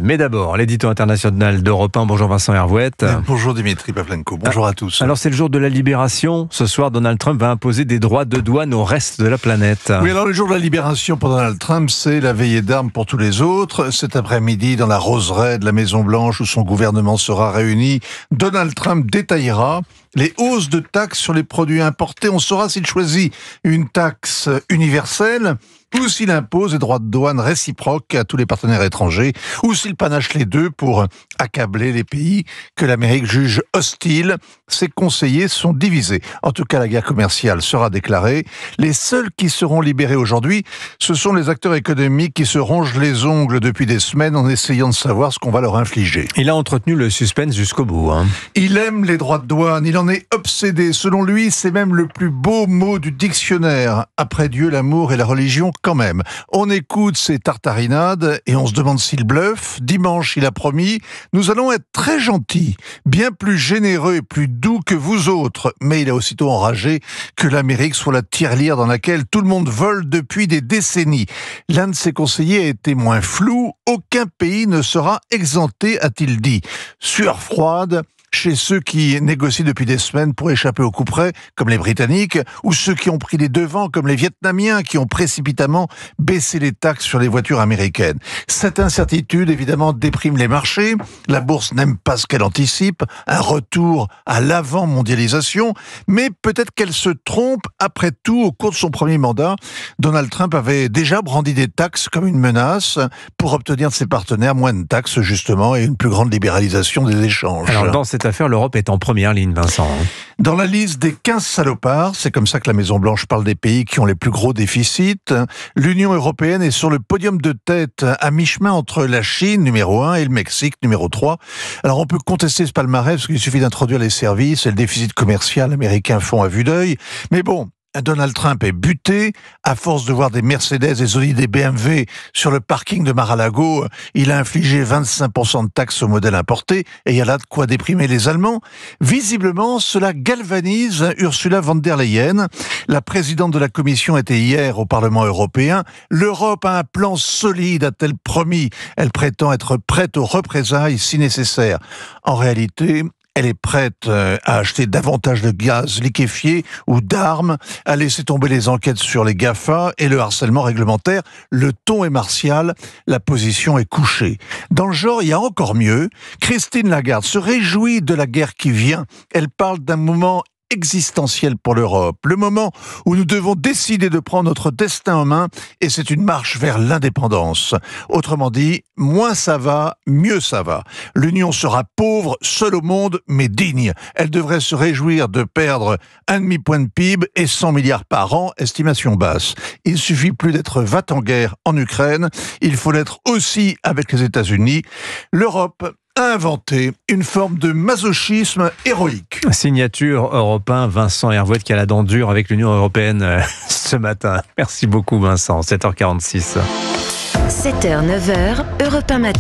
Mais d'abord, l'édito international d'Europe 1. Bonjour Vincent Hervouette. Bonjour Dimitri Pavlenko, bonjour à tous. Alors c'est le jour de la libération. Ce soir, Donald Trump va imposer des droits de douane au reste de la planète. Oui, alors le jour de la libération pour Donald Trump, c'est la veillée d'armes pour tous les autres. Cet après-midi, dans la roseraie de la Maison-Blanche où son gouvernement sera réuni, Donald Trump détaillera les hausses de taxes sur les produits importés. On saura s'il choisit une taxe universelle ou s'il impose des droits de douane réciproques à tous les partenaires étrangers, ou s'il panache les deux pour accabler les pays que l'Amérique juge hostiles. Ses conseillers sont divisés. En tout cas, la guerre commerciale sera déclarée. Les seuls qui seront libérés aujourd'hui, ce sont les acteurs économiques qui se rongent les ongles depuis des semaines en essayant de savoir ce qu'on va leur infliger. Il a entretenu le suspense jusqu'au bout. Il aime les droits de douane, il en est obsédé. Selon lui, c'est même le plus beau mot du dictionnaire. Après Dieu, l'amour et la religion, quand même. On écoute ses tartarinades et on se demande s'il bluffe. Dimanche, il a promis « Nous allons être très gentils, bien plus généreux et plus doux que vous autres ». Mais il a aussitôt enragé que l'Amérique soit la tirelire dans laquelle tout le monde vole depuis des décennies. L'un de ses conseillers a été moins flou. « Aucun pays ne sera exempté », a-t-il dit. Sueur froide chez ceux qui négocient depuis des semaines pour échapper au couperet, comme les Britanniques, ou ceux qui ont pris les devants, comme les Vietnamiens, qui ont précipitamment baissé les taxes sur les voitures américaines. Cette incertitude, évidemment, déprime les marchés. La bourse n'aime pas ce qu'elle anticipe, un retour à l'avant-mondialisation, mais peut-être qu'elle se trompe. Après tout, au cours de son premier mandat, Donald Trump avait déjà brandi des taxes comme une menace pour obtenir de ses partenaires moins de taxes, justement, et une plus grande libéralisation des échanges. Alors, dans cette affaire, l'Europe est en première ligne, Vincent. Dans la liste des 15 salopards, c'est comme ça que la Maison-Blanche parle des pays qui ont les plus gros déficits, l'Union européenne est sur le podium de tête, à mi-chemin entre la Chine, numéro 1, et le Mexique, numéro 3. Alors on peut contester ce palmarès, parce qu'il suffit d'introduire les services et le déficit commercial américain font à vue d'œil. Mais bon, Donald Trump est buté. À force de voir des Mercedes, des Audi, des BMW sur le parking de Mar-a-Lago, il a infligé 25% de taxes aux modèles importés et il y a là de quoi déprimer les Allemands. Visiblement, cela galvanise Ursula von der Leyen. La présidente de la Commission était hier au Parlement européen. L'Europe a un plan solide, a-t-elle promis. Elle prétend être prête aux représailles si nécessaire. En réalité, elle est prête à acheter davantage de gaz liquéfié ou d'armes, à laisser tomber les enquêtes sur les GAFA et le harcèlement réglementaire. Le ton est martial, la position est couchée. Dans le genre, il y a encore mieux. Christine Lagarde se réjouit de la guerre qui vient. Elle parle d'un moment existentiel pour l'Europe, le moment où nous devons décider de prendre notre destin en main, et c'est une marche vers l'indépendance. Autrement dit, moins ça va, mieux ça va. L'Union sera pauvre, seule au monde, mais digne. Elle devrait se réjouir de perdre 1,5 point de PIB et 100 milliards par an, estimation basse. Il suffit plus d'être va-t-en-guerre en Ukraine, il faut l'être aussi avec les États-Unis. L'Europe a inventé une forme de masochisme héroïque. Signature Europe 1, Vincent Hervouette qui a la dent dure avec l'Union européenne ce matin. Merci beaucoup Vincent, 7h46. 7h, 9h, Europe 1 matin.